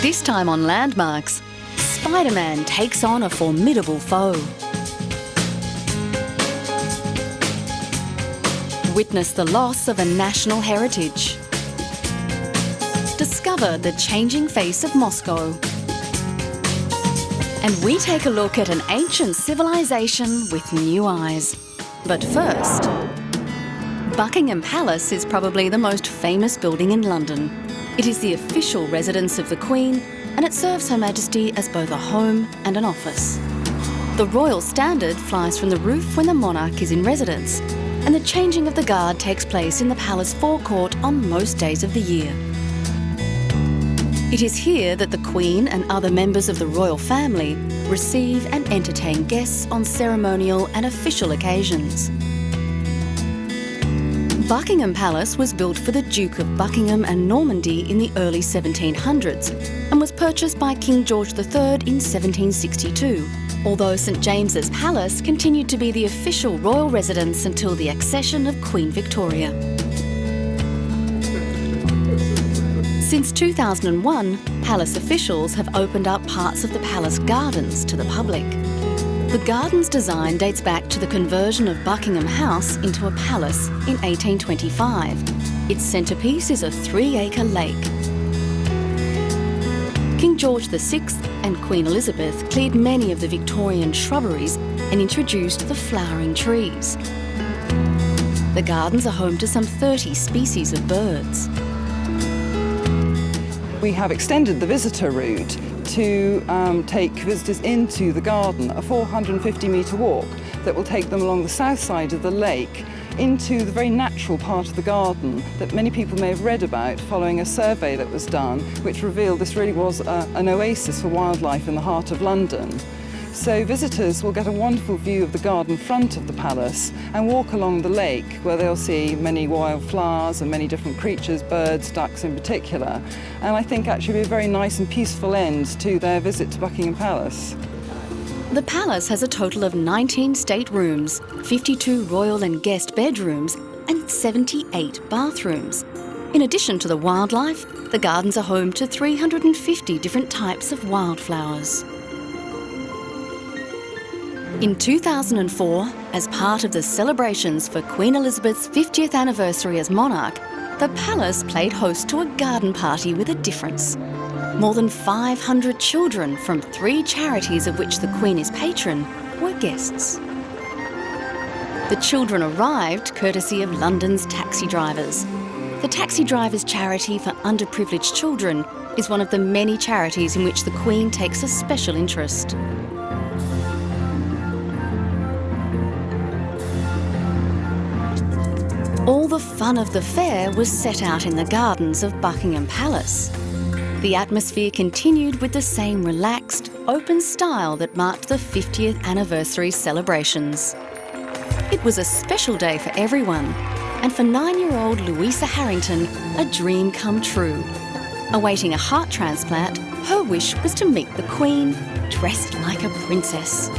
This time on Landmarks, Spider-Man takes on a formidable foe. Witness the loss of a national heritage. Discover the changing face of Moscow. And we take a look at an ancient civilization with new eyes. But first, Buckingham Palace is probably the most famous building in London. It is the official residence of the Queen, and it serves Her Majesty as both a home and an office. The royal standard flies from the roof when the monarch is in residence, and the changing of the guard takes place in the palace forecourt on most days of the year. It is here that the Queen and other members of the royal family receive and entertain guests on ceremonial and official occasions. Buckingham Palace was built for the Duke of Buckingham and Normandy in the early 1700s and was purchased by King George III in 1762, although St James's Palace continued to be the official royal residence until the accession of Queen Victoria. Since 2001, palace officials have opened up parts of the palace gardens to the public. The garden's design dates back to the conversion of Buckingham House into a palace in 1825. Its centrepiece is a 3-acre lake. King George VI and Queen Elizabeth cleared many of the Victorian shrubberies and introduced the flowering trees. The gardens are home to some 30 species of birds. We have extended the visitor route to take visitors into the garden, a 450-metre walk that will take them along the south side of the lake into the very natural part of the garden that many people may have read about following a survey that was done, which revealed this really was an oasis for wildlife in the heart of London. So visitors will get a wonderful view of the garden front of the palace and walk along the lake where they'll see many wildflowers and many different creatures, birds, ducks in particular. And I think actually be a very nice and peaceful end to their visit to Buckingham Palace. The palace has a total of 19 state rooms, 52 royal and guest bedrooms, and 78 bathrooms. In addition to the wildlife, the gardens are home to 350 different types of wildflowers. In 2004, as part of the celebrations for Queen Elizabeth's 50th anniversary as monarch, the palace played host to a garden party with a difference. More than 500 children from 3 charities of which the Queen is patron were guests. The children arrived courtesy of London's taxi drivers. The Taxi Drivers Charity for Underprivileged Children is one of the many charities in which the Queen takes a special interest. All the fun of the fair was set out in the gardens of Buckingham Palace. The atmosphere continued with the same relaxed, open style that marked the 50th anniversary celebrations. It was a special day for everyone, and for 9-year-old Louisa Harrington, a dream come true. Awaiting a heart transplant, her wish was to meet the Queen, dressed like a princess.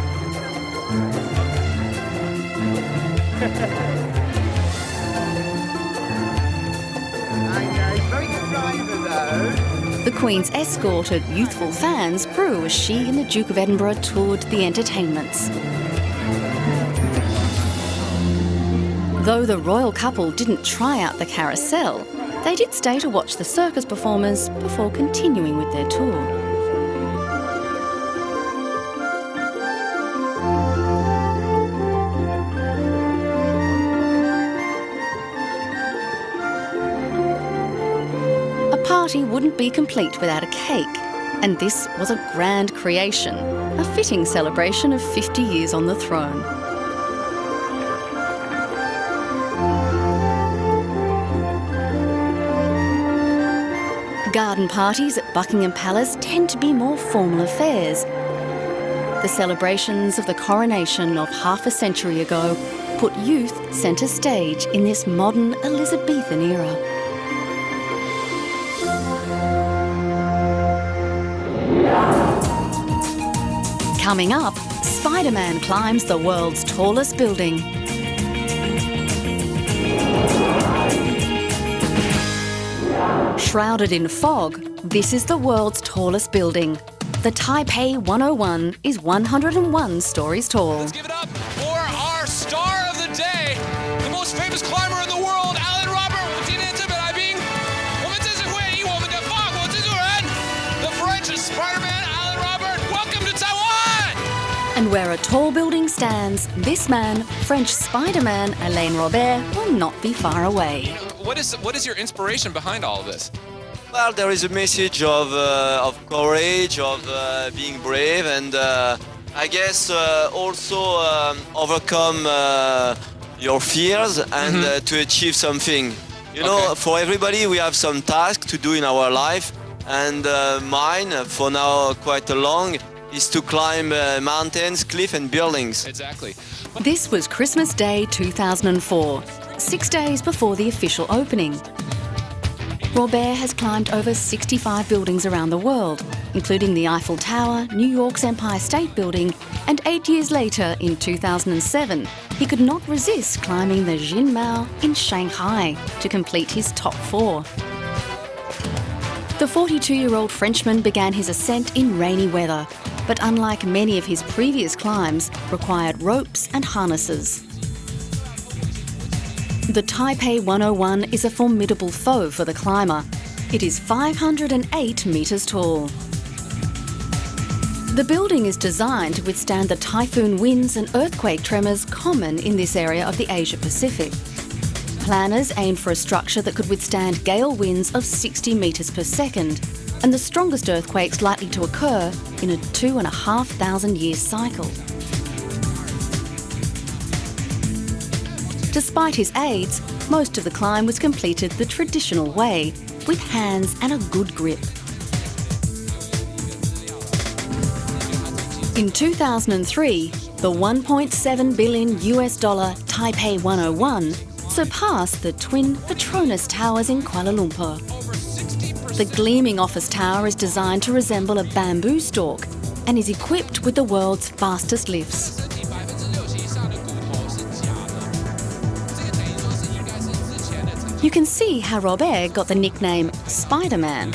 The Queen's escorted youthful fans grew as she and the Duke of Edinburgh toured the entertainments. Though the royal couple didn't try out the carousel, they did stay to watch the circus performers before continuing with their tour. A party wouldn't be complete without a cake, and this was a grand creation, a fitting celebration of 50 years on the throne. Garden parties at Buckingham Palace tend to be more formal affairs. The celebrations of the coronation of half a century ago put youth centre stage in this modern Elizabethan era. Coming up, Spider-Man climbs the world's tallest building. Shrouded in fog, this is the world's tallest building. The Taipei 101 is 101 stories tall. Let's give it up for our star of the day, the most famous climber in the world, Alan Robert. The French Spider-Man, Alan Robert. Welcome to Taiwan! And where a tall building stands, this man, French Spider-Man Alain Robert, will not be far away. What is your inspiration behind all of this? Well, there is a message of courage, of being brave, and I guess also overcome your fears and to achieve something. You know, for everybody we have some tasks to do in our life, and mine, for now quite long, is to climb mountains, cliffs and buildings. Exactly. This was Christmas Day 2004, 6 days before the official opening. Robert has climbed over 65 buildings around the world, including the Eiffel Tower, New York's Empire State Building, and 8 years later, in 2007, he could not resist climbing the Jinmao in Shanghai to complete his top 4. The 42-year-old Frenchman began his ascent in rainy weather, but unlike many of his previous climbs, required ropes and harnesses. The Taipei 101 is a formidable foe for the climber. It is 508 metres tall. The building is designed to withstand the typhoon winds and earthquake tremors common in this area of the Asia-Pacific. Planners aimed for a structure that could withstand gale winds of 60 metres per second and the strongest earthquakes likely to occur in a 2,500-year cycle. Despite his aids, most of the climb was completed the traditional way, with hands and a good grip. In 2003, the $1.7 billion Taipei 101 surpassed the twin Petronas Towers in Kuala Lumpur. The gleaming office tower is designed to resemble a bamboo stalk and is equipped with the world's fastest lifts. You can see how Robert got the nickname Spider-Man.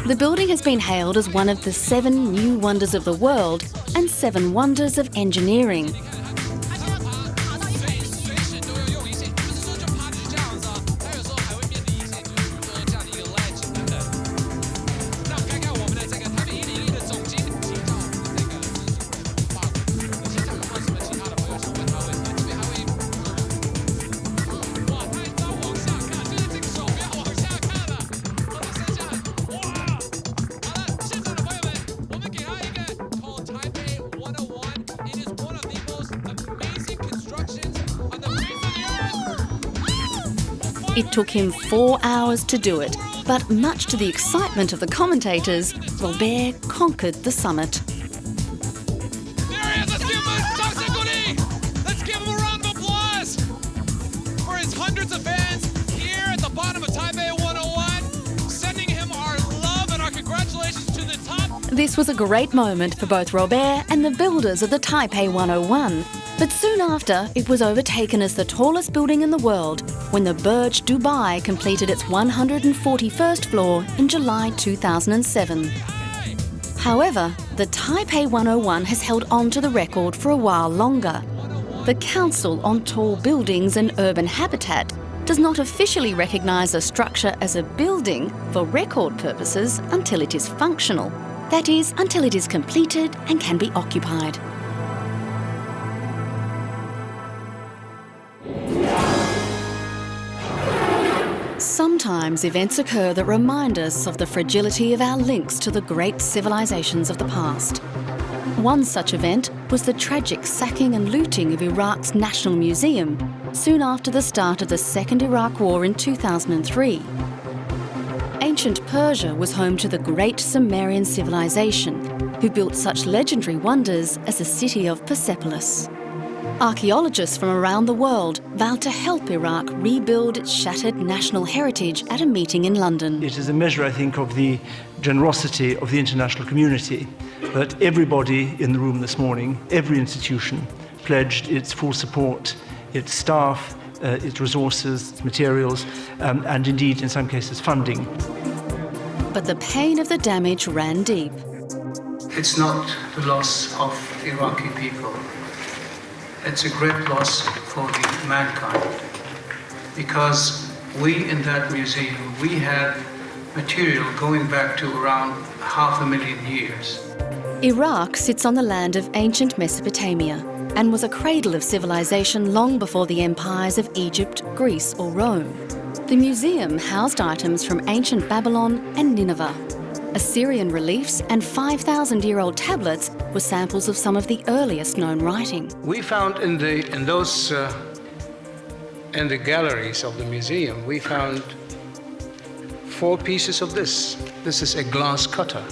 The building has been hailed as one of the 7 new wonders of the world and 7 wonders of engineering. It took him 4 hours to do it, but much to the excitement of the commentators, Robert conquered the summit. There he is, let's give him a round of applause for his hundreds of fans here at the bottom of Taipei 101, sending him our love and our congratulations to the top. This was a great moment for both Robert and the builders of the Taipei 101. But soon after, it was overtaken as the tallest building in the world when the Burj Dubai completed its 141st floor in July 2007. However, the Taipei 101 has held on to the record for a while longer. The Council on Tall Buildings and Urban Habitat does not officially recognise a structure as a building for record purposes until it is functional. That is, until it is completed and can be occupied. Sometimes events occur that remind us of the fragility of our links to the great civilizations of the past. One such event was the tragic sacking and looting of Iraq's National Museum soon after the start of the Second Iraq War in 2003. Ancient Persia was home to the great Sumerian civilization, who built such legendary wonders as the city of Persepolis. Archaeologists from around the world vowed to help Iraq rebuild its shattered national heritage at a meeting in London. It is a measure, I think, of the generosity of the international community But everybody in the room this morning, every institution, pledged its full support, its staff, its resources, its materials, and indeed, in some cases, funding. But the pain of the damage ran deep. It's not the loss of Iraqi people. It's a great loss for the mankind, because we in that museum, we had material going back to around 500,000 years. Iraq sits on the land of ancient Mesopotamia and was a cradle of civilization long before the empires of Egypt, Greece or Rome. The museum housed items from ancient Babylon and Nineveh. Assyrian reliefs and 5,000-year-old tablets were samples of some of the earliest known writing. We found in the galleries of the museum, we found 4 pieces of this. This is a glass cutter.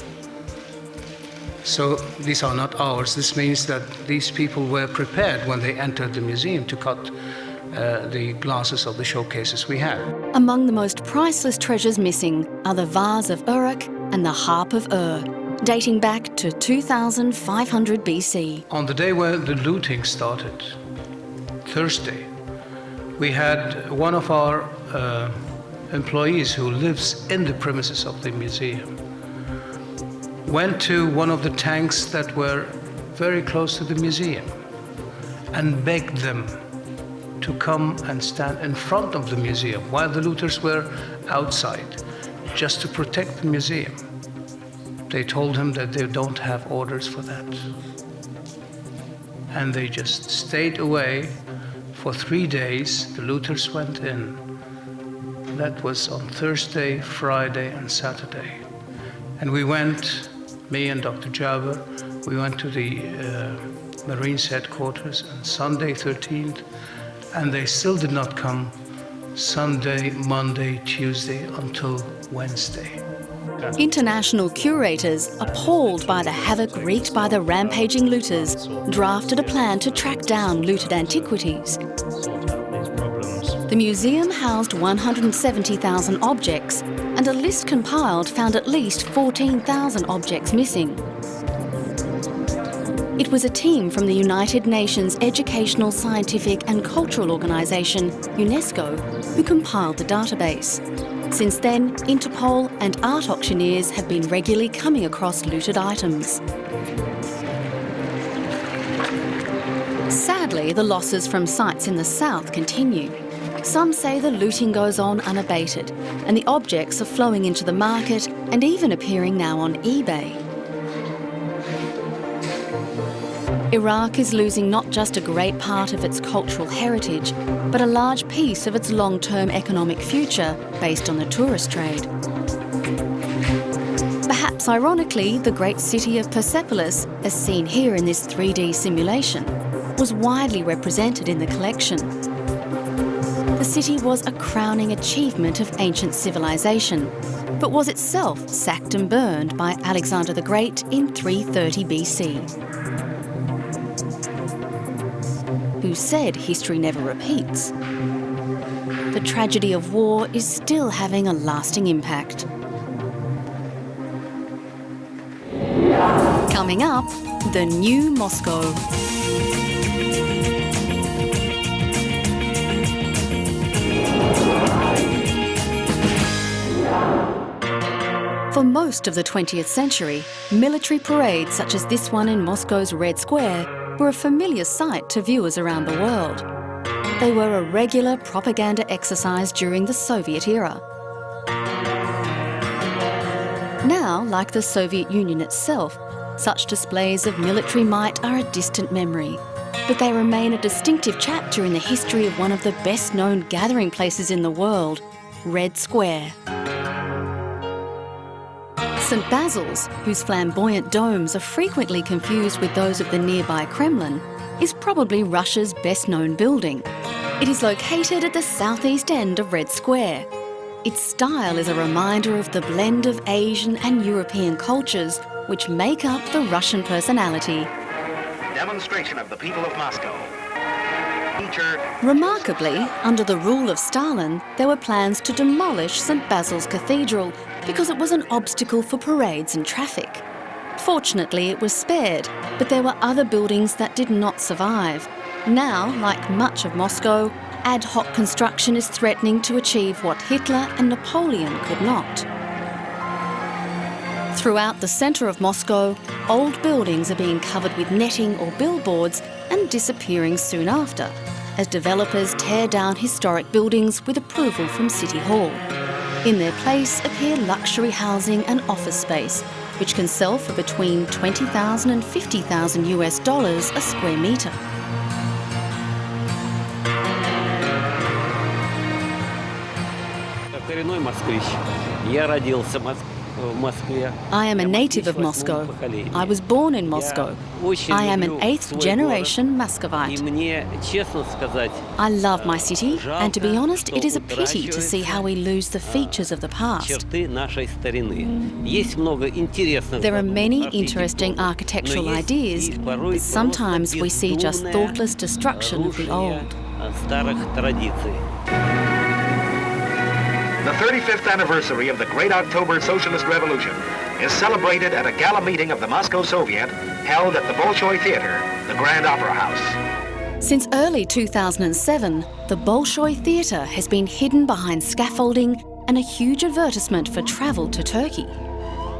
So these are not ours. This means that these people were prepared when they entered the museum to cut the glasses of the showcases we had. Among the most priceless treasures missing are the vase of Uruk and the harp of Ur, dating back to 2500 BC. On the day where the looting started, Thursday, we had one of our employees who lives in the premises of the museum went to one of the tanks that were very close to the museum and begged them to come and stand in front of the museum while the looters were outside, just to protect the museum. They told him that they don't have orders for that. And they just stayed away for 3 days. The looters went in. That was on Thursday, Friday, and Saturday. And we went, me and Dr. Jaber, we went to the Marines headquarters on Sunday 13th, and they still did not come Sunday, Monday, Tuesday, until Wednesday. International curators, appalled by the havoc wreaked by the rampaging looters, drafted a plan to track down looted antiquities. The museum housed 170,000 objects, and a list compiled found at least 14,000 objects missing. It was a team from the United Nations Educational, Scientific and Cultural Organisation, UNESCO, who compiled the database. Since then, Interpol and art auctioneers have been regularly coming across looted items. Sadly, the losses from sites in the south continue. Some say the looting goes on unabated, and the objects are flowing into the market and even appearing now on eBay. Iraq is losing not just a great part of its cultural heritage, but a large piece of its long-term economic future based on the tourist trade. Perhaps ironically, the great city of Persepolis, as seen here in this 3D simulation, was widely represented in the collection. The city was a crowning achievement of ancient civilization, but was itself sacked and burned by Alexander the Great in 330 BC. Who said history never repeats? The tragedy of war is still having a lasting impact. Coming up, the new Moscow. For most of the 20th century, military parades such as this one in Moscow's Red Square were a familiar sight to viewers around the world. They were a regular propaganda exercise during the Soviet era. Now, like the Soviet Union itself, such displays of military might are a distant memory, but they remain a distinctive chapter in the history of one of the best-known gathering places in the world, Red Square. St. Basil's, whose flamboyant domes are frequently confused with those of the nearby Kremlin, is probably Russia's best-known building. It is located at the southeast end of Red Square. Its style is a reminder of the blend of Asian and European cultures which make up the Russian personality. Demonstration of the people of Moscow. Remarkably, under the rule of Stalin, there were plans to demolish St. Basil's Cathedral because it was an obstacle for parades and traffic. Fortunately, it was spared, but there were other buildings that did not survive. Now, like much of Moscow, ad hoc construction is threatening to achieve what Hitler and Napoleon could not. Throughout the centre of Moscow, old buildings are being covered with netting or billboards and disappearing soon after, as developers tear down historic buildings with approval from City Hall. In their place appear luxury housing and office space, which can sell for between $20,000 and $50,000 a square metre. I am a native of Moscow. I was born in Moscow. I am an 8th-generation Muscovite. I love my city, and to be honest, it is a pity to see how we lose the features of the past. There are many interesting architectural ideas, but sometimes we see just thoughtless destruction of the old. The 35th anniversary of the Great October Socialist Revolution is celebrated at a gala meeting of the Moscow Soviet held at the Bolshoi Theatre, the Grand Opera House. Since early 2007, the Bolshoi Theatre has been hidden behind scaffolding and a huge advertisement for travel to Turkey.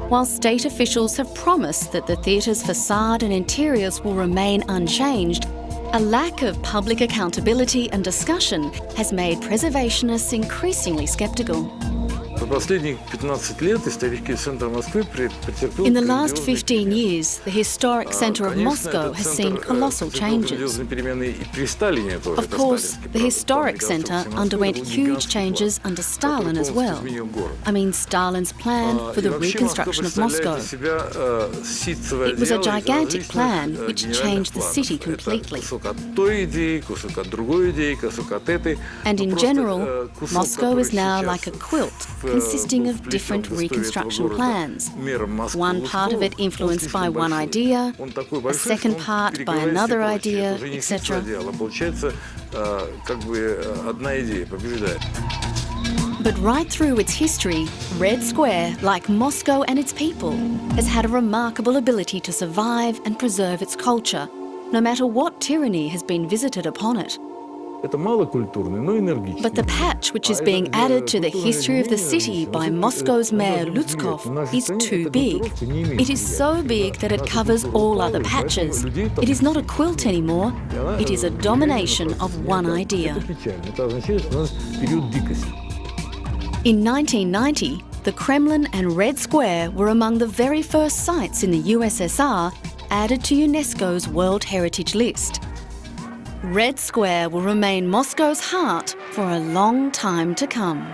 While state officials have promised that the theatre's facade and interiors will remain unchanged, a lack of public accountability and discussion has made preservationists increasingly sceptical. In the last 15 years, the historic centre of Moscow has seen colossal changes. Of course, the historic centre underwent huge changes under Stalin as well. I mean, Stalin's plan for the reconstruction of Moscow. It was a gigantic plan which changed the city completely. And in general, Moscow is now like a quilt, consisting of different reconstruction plans. One part of it influenced by one idea, a second part by another idea, etc. But right through its history, Red Square, like Moscow and its people, has had a remarkable ability to survive and preserve its culture, no matter what tyranny has been visited upon it. But the patch which is being added to the history of the city by Moscow's mayor Lutskov is too big. It is so big that it covers all other patches. It is not a quilt anymore, it is a domination of one idea. In 1990, the Kremlin and Red Square were among the very first sites in the USSR added to UNESCO's World Heritage List. Red Square will remain Moscow's heart for a long time to come.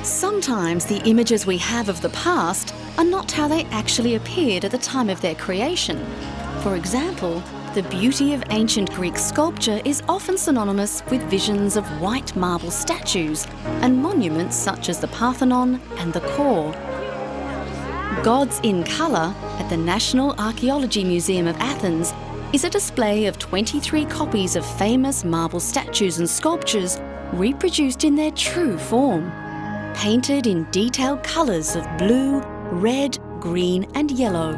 Sometimes the images we have of the past are not how they actually appeared at the time of their creation. For example, the beauty of ancient Greek sculpture is often synonymous with visions of white marble statues and monuments such as the Parthenon and the Core. Gods in Colour at the National Archaeology Museum of Athens is a display of 23 copies of famous marble statues and sculptures reproduced in their true form, painted in detailed colours of blue, red, green and yellow.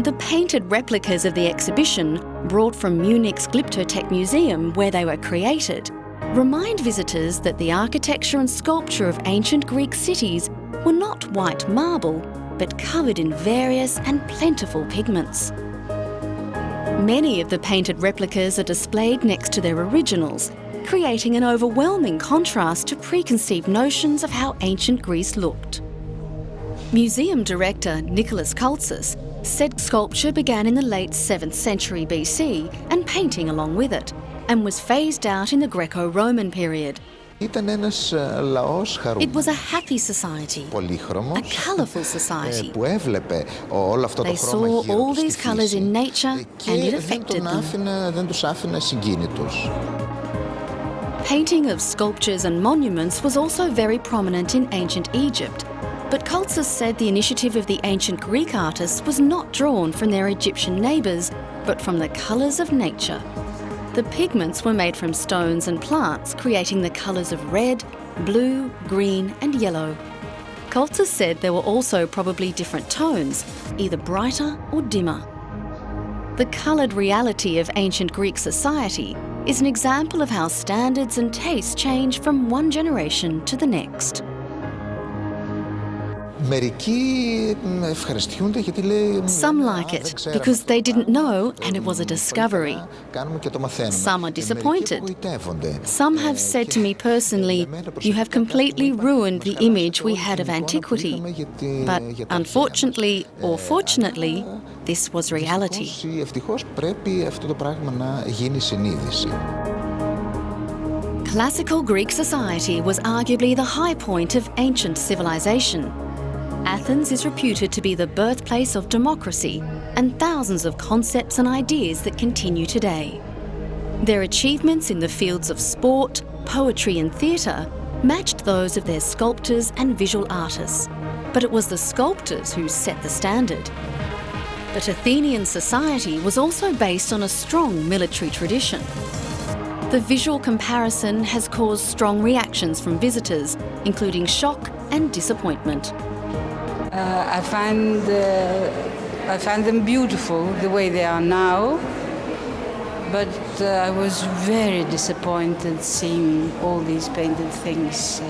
The painted replicas of the exhibition, brought from Munich's Glyptotek Museum where they were created, remind visitors that the architecture and sculpture of ancient Greek cities were not white marble, but covered in various and plentiful pigments. Many of the painted replicas are displayed next to their originals, creating an overwhelming contrast to preconceived notions of how ancient Greece looked. Museum director Nicholas Kaltsis said sculpture began in the late 7th century BC and painting along with it, and was phased out in the Greco-Roman period. It was a happy society, a colourful society. They saw all these colours in nature and it affected them. Painting of sculptures and monuments was also very prominent in ancient Egypt. But Koltzis said the initiative of the ancient Greek artists was not drawn from their Egyptian neighbours, but from the colours of nature. The pigments were made from stones and plants, creating the colours of red, blue, green and yellow. Koltzis said there were also probably different tones, either brighter or dimmer. The coloured reality of ancient Greek society is an example of how standards and tastes change from one generation to the next. Some like it because they didn't know and it was a discovery. Some are disappointed. Some have said to me personally, "You have completely ruined the image we had of antiquity." But unfortunately or fortunately, this was reality. Classical Greek society was arguably the high point of ancient civilization. Athens is reputed to be the birthplace of democracy and thousands of concepts and ideas that continue today. Their achievements in the fields of sport, poetry and theatre matched those of their sculptors and visual artists, but it was the sculptors who set the standard. But Athenian society was also based on a strong military tradition. The visual comparison has caused strong reactions from visitors, including shock and disappointment. I find them beautiful the way they are now, but I was very disappointed seeing all these painted things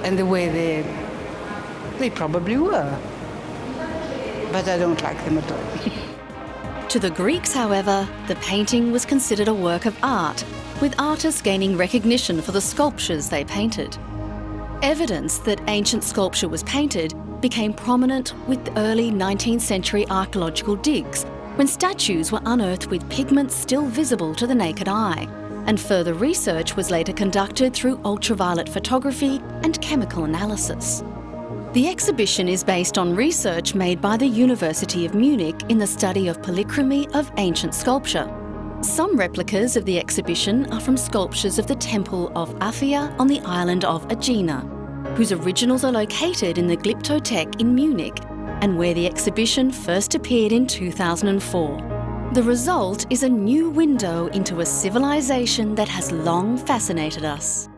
and the way they probably were. But I don't like them at all. To the Greeks, however, the painting was considered a work of art, with artists gaining recognition for the sculptures they painted. Evidence that ancient sculpture was painted became prominent with early 19th century archaeological digs, when statues were unearthed with pigments still visible to the naked eye, and further research was later conducted through ultraviolet photography and chemical analysis. The exhibition is based on research made by the University of Munich in the study of polychromy of ancient sculpture. Some replicas of the exhibition are from sculptures of the Temple of Aphia on the island of Aegina, whose originals are located in the Glyptothek in Munich and where the exhibition first appeared in 2004. The result is a new window into a civilization that has long fascinated us.